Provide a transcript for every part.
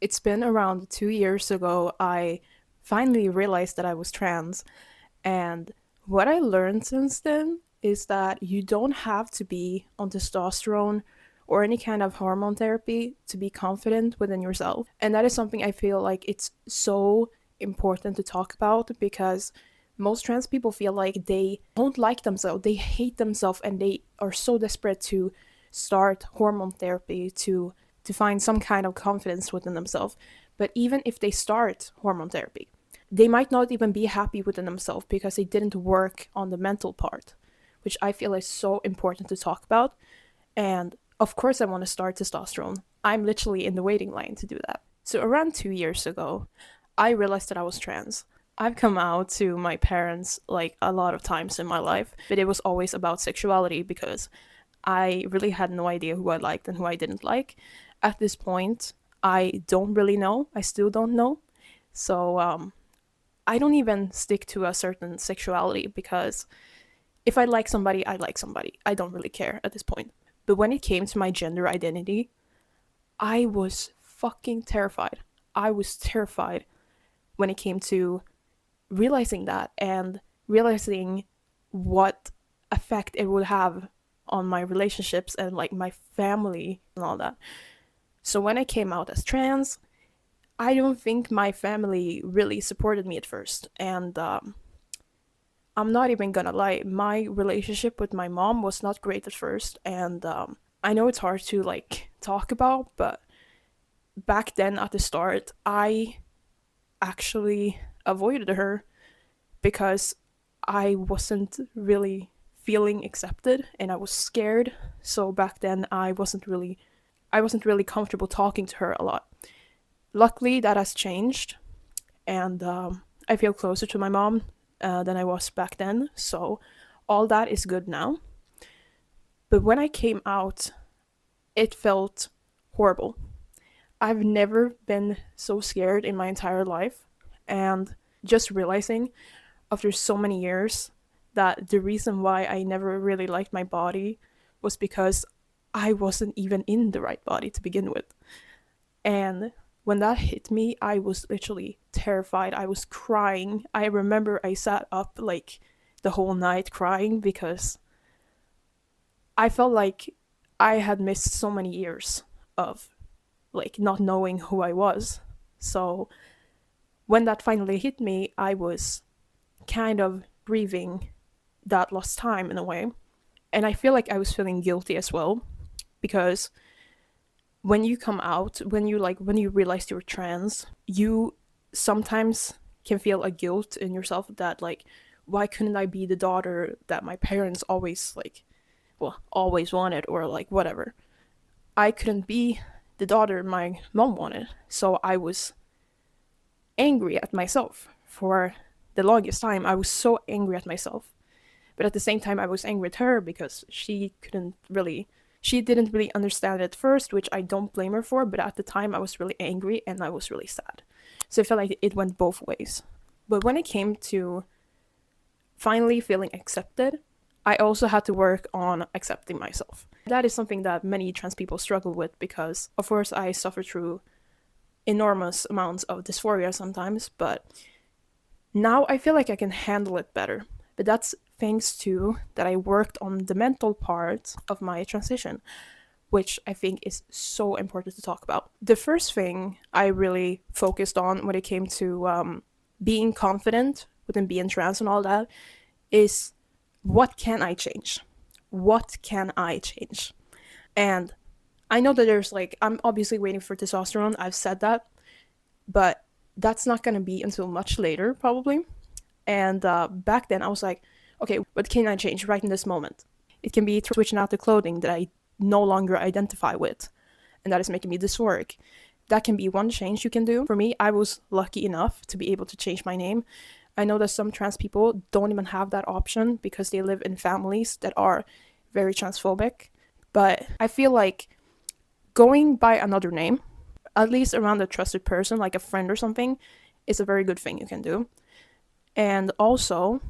It's been around 2 years ago I finally realized that I was trans. And what I learned since then is that you don't have to be on testosterone or any kind of hormone therapy to be confident within yourself. And that is something I feel like it's so important to talk about because most trans people feel like they don't like themselves, they hate themselves, and they are so desperate to start hormone therapy to find some kind of confidence within themselves. But even if they start hormone therapy, they might not even be happy within themselves because they didn't work on the mental part, which I feel is so important to talk about. And of course, I want to start testosterone. I'm literally in the waiting line to do that. So, around 2 years ago, I realized that I was trans. I've come out to my parents like a lot of times in my life, but it was always about sexuality because I really had no idea who I liked and who I didn't like. At this point, I don't really know. I still don't know. So, I don't even stick to a certain sexuality because if I like somebody, I like somebody. I don't really care at this point. But when it came to my gender identity, I was fucking terrified. I was terrified when it came to realizing that and realizing what effect it would have on my relationships and like my family and all that. So when I came out as trans, I don't think my family really supported me at first. And I'm not even gonna lie, my relationship with my mom was not great at first. And I know it's hard to like talk about, but back then at the start, I actually avoided her because I wasn't really feeling accepted and I was scared. So back then I wasn't really comfortable talking to her a lot. Luckily that has changed and I feel closer to my mom than I was back then. So all that is good now. But when I came out, it felt horrible. I've never been so scared in my entire life. And just realizing after so many years that the reason why I never really liked my body was because I wasn't even in the right body to begin with. And when that hit me, I was literally terrified. I was crying. I remember I sat up like the whole night crying because I felt like I had missed so many years of like not knowing who I was. So when that finally hit me, I was kind of grieving that lost time in a way. And I feel like I was feeling guilty as well because when you come out, when you realize you're trans, you sometimes can feel a guilt in yourself that like why couldn't I be the daughter that my parents always like always wanted or like whatever. I couldn't be the daughter my mom wanted. So I was angry at myself for the longest time. I was so angry at myself. But at the same time I was angry at her because she didn't really understand it at first, which I don't blame her for, but at the time I was really angry and I was really sad. So I felt like it went both ways. But when it came to finally feeling accepted, I also had to work on accepting myself. That is something that many trans people struggle with because, of course, I suffer through enormous amounts of dysphoria sometimes, but now I feel like I can handle it better. But that's thanks to that I worked on the mental part of my transition, which I think is so important to talk about. The first thing I really focused on when it came to being confident within being trans and all that is what can I change? What can I change? And I know that there's like, I'm obviously waiting for testosterone. I've said that, but that's not going to be until much later, probably. And back then, I was like, okay, what can I change right in this moment? It can be switching out the clothing that I no longer identify with, and that is making me dysphoric. That can be one change you can do. For me, I was lucky enough to be able to change my name. I know that some trans people don't even have that option because they live in families that are very transphobic. But I feel like going by another name, at least around a trusted person, like a friend or something, is a very good thing you can do. And also,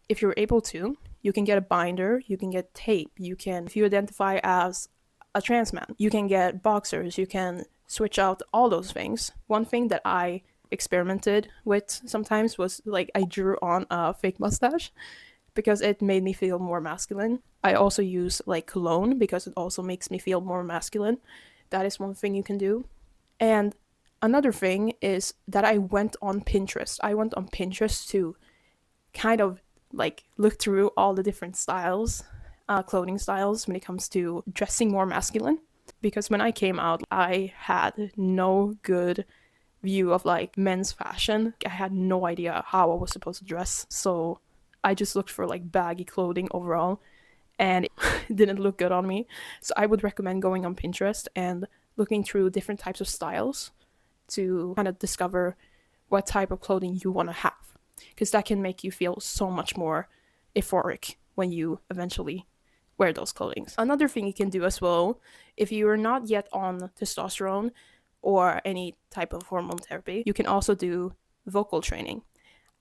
if you're able to, you can get a binder, you can get tape, you can, if you identify as a trans man, you can get boxers, you can switch out all those things. One thing that I experimented with sometimes was like I drew on a fake mustache because it made me feel more masculine. I also use like cologne because it also makes me feel more masculine. That is one thing you can do. And another thing is that I went on Pinterest. I went on Pinterest to kind of like look through all the different styles, clothing styles when it comes to dressing more masculine. Because when I came out, I had no good view of like men's fashion. I had no idea how I was supposed to dress. So I just looked for like baggy clothing overall, and it didn't look good on me. So I would recommend going on Pinterest and looking through different types of styles to kind of discover what type of clothing you want to have, because that can make you feel so much more euphoric when you eventually wear those clothing. Another thing you can do as well, if you are not yet on testosterone or any type of hormone therapy, you can also do vocal training.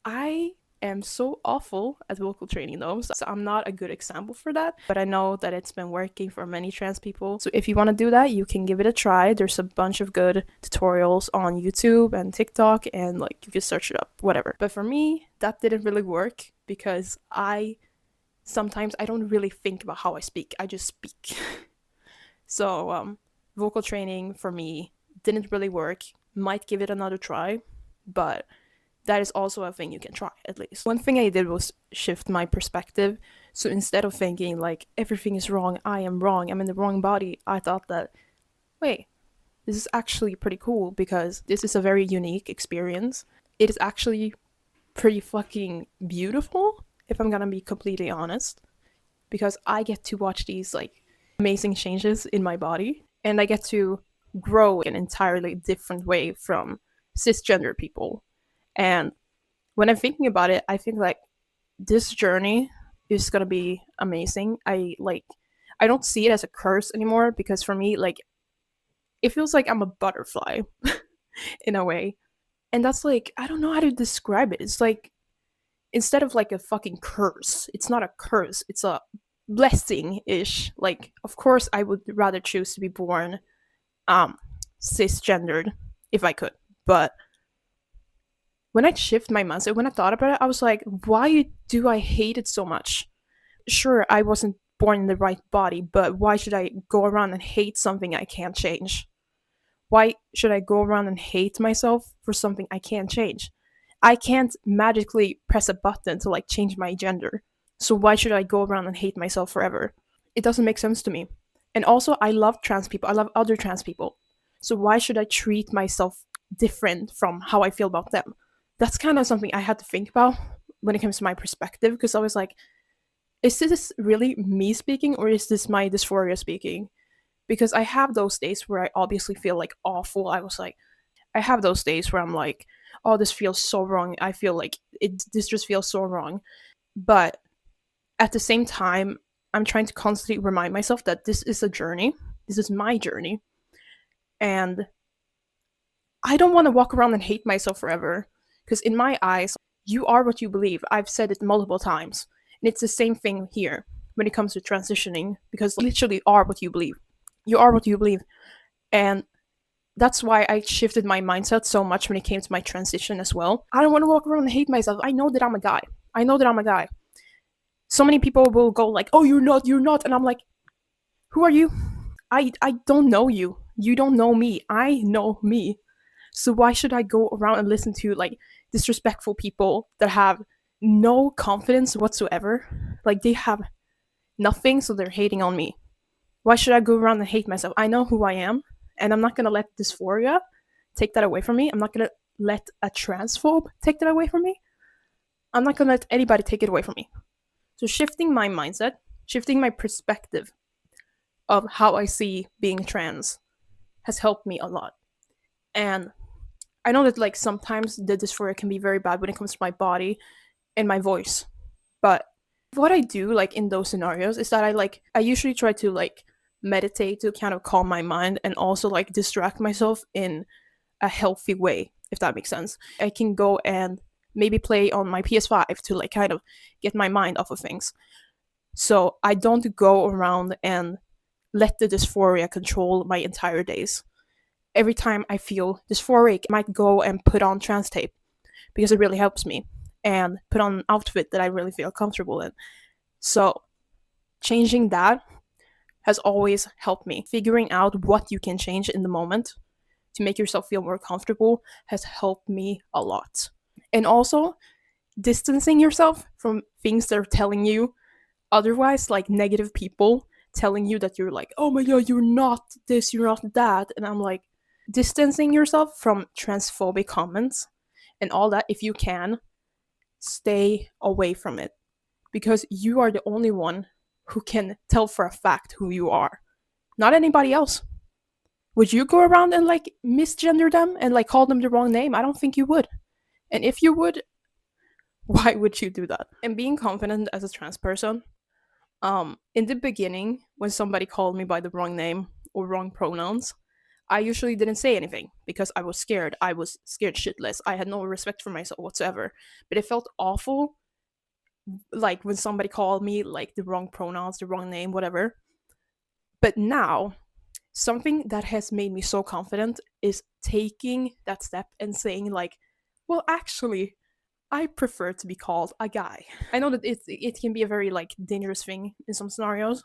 I am so awful at vocal training though, so I'm not a good example for that, but I know that it's been working for many trans people. So if you want to do that, you can give it a try. There's a bunch of good tutorials on YouTube and TikTok, and like you can search it up, whatever. But for me, that didn't really work because sometimes I don't really think about how I speak. I just speak. So vocal training for me didn't really work. Might give it another try, but that is also a thing you can try at least. One thing I did was shift my perspective. So instead of thinking like everything is wrong, I am wrong, I'm in the wrong body, I thought that, wait, this is actually pretty cool because this is a very unique experience. It is actually pretty fucking beautiful, if I'm gonna be completely honest, because I get to watch these like amazing changes in my body, and I get to grow in an entirely different way from cisgender people. And when I'm thinking about it, I think like this journey is gonna be amazing. I don't see it as a curse anymore, because for me, like, it feels like I'm a butterfly in a way. And that's like, I don't know how to describe it. It's like, instead of like a fucking curse, it's not a curse, it's a blessing ish. Like, of course, I would rather choose to be born cisgendered if I could. But when I shift my mindset, when I thought about it, I was like, why do I hate it so much? Sure, I wasn't born in the right body, but why should I go around and hate something I can't change? Why should I go around and hate myself for something I can't change? I can't magically press a button to like change my gender. So why should I go around and hate myself forever? It doesn't make sense to me. And also, I love trans people. I love other trans people. So why should I treat myself different from how I feel about them? That's kind of something I had to think about when it comes to my perspective, because I was like, is this really me speaking, or is this my dysphoria speaking? Because I have those days where I obviously feel like awful. I have those days where I'm like, oh, this feels so wrong. I feel like this just feels so wrong. But at the same time, I'm trying to constantly remind myself that this is a journey. This is my journey. And I don't want to walk around and hate myself forever. Because in my eyes, you are what you believe. I've said it multiple times. And it's the same thing here when it comes to transitioning, because you literally are what you believe. You are what you believe. And that's why I shifted my mindset so much when it came to my transition as well. I don't want to walk around and hate myself. I know that I'm a guy. I know that I'm a guy. So many people will go like, oh, you're not. And I'm like, who are you? I don't know you. You don't know me. I know me. So why should I go around and listen to like disrespectful people that have no confidence whatsoever? Like, they have nothing, so they're hating on me. Why should I go around and hate myself? I know who I am, and I'm not gonna let dysphoria take that away from me. I'm not gonna let a transphobe take that away from me. I'm not gonna let anybody take it away from me. So shifting my mindset, shifting my perspective of how I see being trans has helped me a lot. And I know that like sometimes the dysphoria can be very bad when it comes to my body and my voice. But what I do like in those scenarios is that I usually try to like meditate to kind of calm my mind and also like distract myself in a healthy way, if that makes sense. I can go and maybe play on my PS5 to like kind of get my mind off of things. So I don't go around and let the dysphoria control my entire days. every time I feel dysphoric, I might go and put on trans tape because it really helps me, and put on an outfit that I really feel comfortable in. So changing that has always helped me. Figuring out what you can change in the moment to make yourself feel more comfortable has helped me a lot. And also, distancing yourself from things that are telling you otherwise, like negative people telling you that you're like, oh my god, you're not this, you're not that. And I'm like, distancing yourself from transphobic comments and all that, if you can, stay away from it. Because you are the only one who can tell for a fact who you are, not anybody else. Would you go around and like misgender them and like call them the wrong name? I don't think you would. And if you would, why would you do that? And being confident as a trans person, in the beginning, when somebody called me by the wrong name or wrong pronouns, I usually didn't say anything because I was scared. I was scared shitless. I had no respect for myself whatsoever. But it felt awful, like when somebody called me like the wrong pronouns, the wrong name, whatever. But now, something that has made me so confident is taking that step and saying like, well, actually, I prefer to be called a guy. I know that it can be a very like dangerous thing in some scenarios,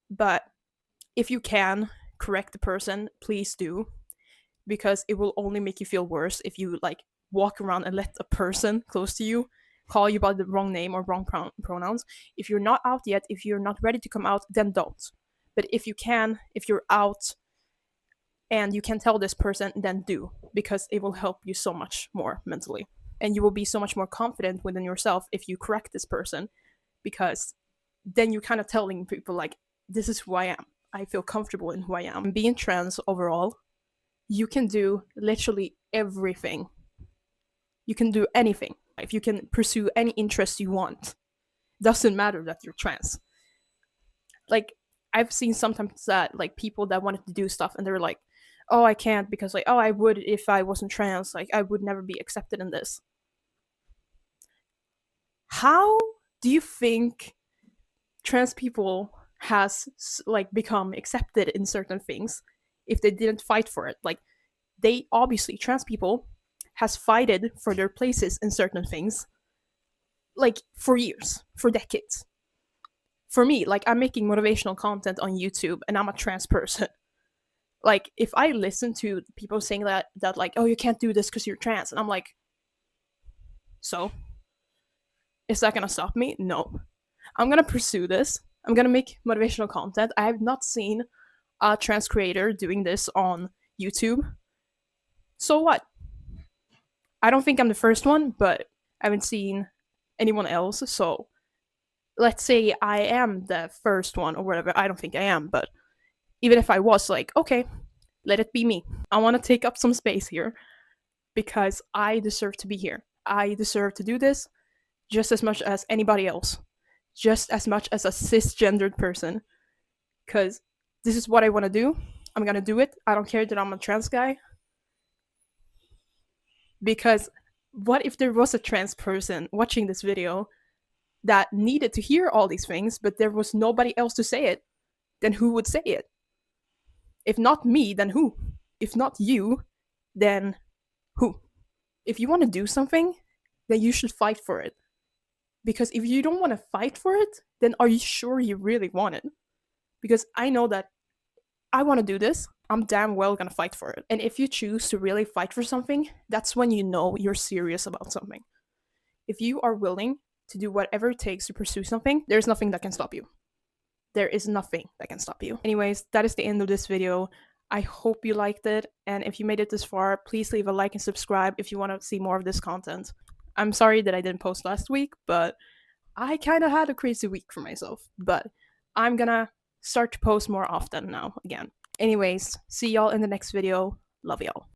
but if you can correct the person, please do, because it will only make you feel worse if you like walk around and let a person close to you call you by the wrong name or wrong pronouns. If you're not out yet, if you're not ready to come out, then don't. But if you can, if you're out and you can tell this person, then do, because it will help you so much more mentally. And you will be so much more confident within yourself if you correct this person, because then you're kind of telling people like, this is who I am. I feel comfortable in who I am. And being trans overall, you can do literally everything. You can do anything. If you can pursue any interest you want, doesn't matter that you're trans. Like, I've seen sometimes that like people that wanted to do stuff and they're like, oh, I can't because like, oh, I would if I wasn't trans, like I would never be accepted in this. How do you think trans people has like become accepted in certain things if they didn't fight for it? Like, they obviously, trans people has fighted for their places in certain things like for years, for decades. For me, like, I'm making motivational content on YouTube and I'm a trans person. Like, if I listen to people saying that like, oh, you can't do this because you're trans, and I'm like, so is that gonna stop me? No. I'm gonna pursue this. I'm gonna make motivational content. I have not seen a trans creator doing this on YouTube. So what? I don't think I'm the first one, but I haven't seen anyone else. So let's say I am the first one or whatever. I don't think I am, but even if I was, like, okay, let it be me. I want to take up some space here because I deserve to be here. I deserve to do this just as much as anybody else, just as much as a cisgendered person, because this is what I want to do. I'm gonna do it. I don't care that I'm a trans guy. Because what if there was a trans person watching this video that needed to hear all these things, but there was nobody else to say it? Then who would say it? If not me, then who? If not you, then who? If you want to do something, then you should fight for it. Because if you don't want to fight for it, then are you sure you really want it? Because I know that I want to do this. I'm damn well gonna fight for it. And if you choose to really fight for something, that's when you know you're serious about something. If you are willing to do whatever it takes to pursue something, there's nothing that can stop you. There is nothing that can stop you. Anyways, that is the end of this video. I hope you liked it, and if you made it this far, please leave a like and subscribe if you want to see more of this content. I'm sorry that I didn't post last week, but I kind of had a crazy week for myself. But I'm gonna start to post more often now again. Anyways, see y'all in the next video. Love y'all.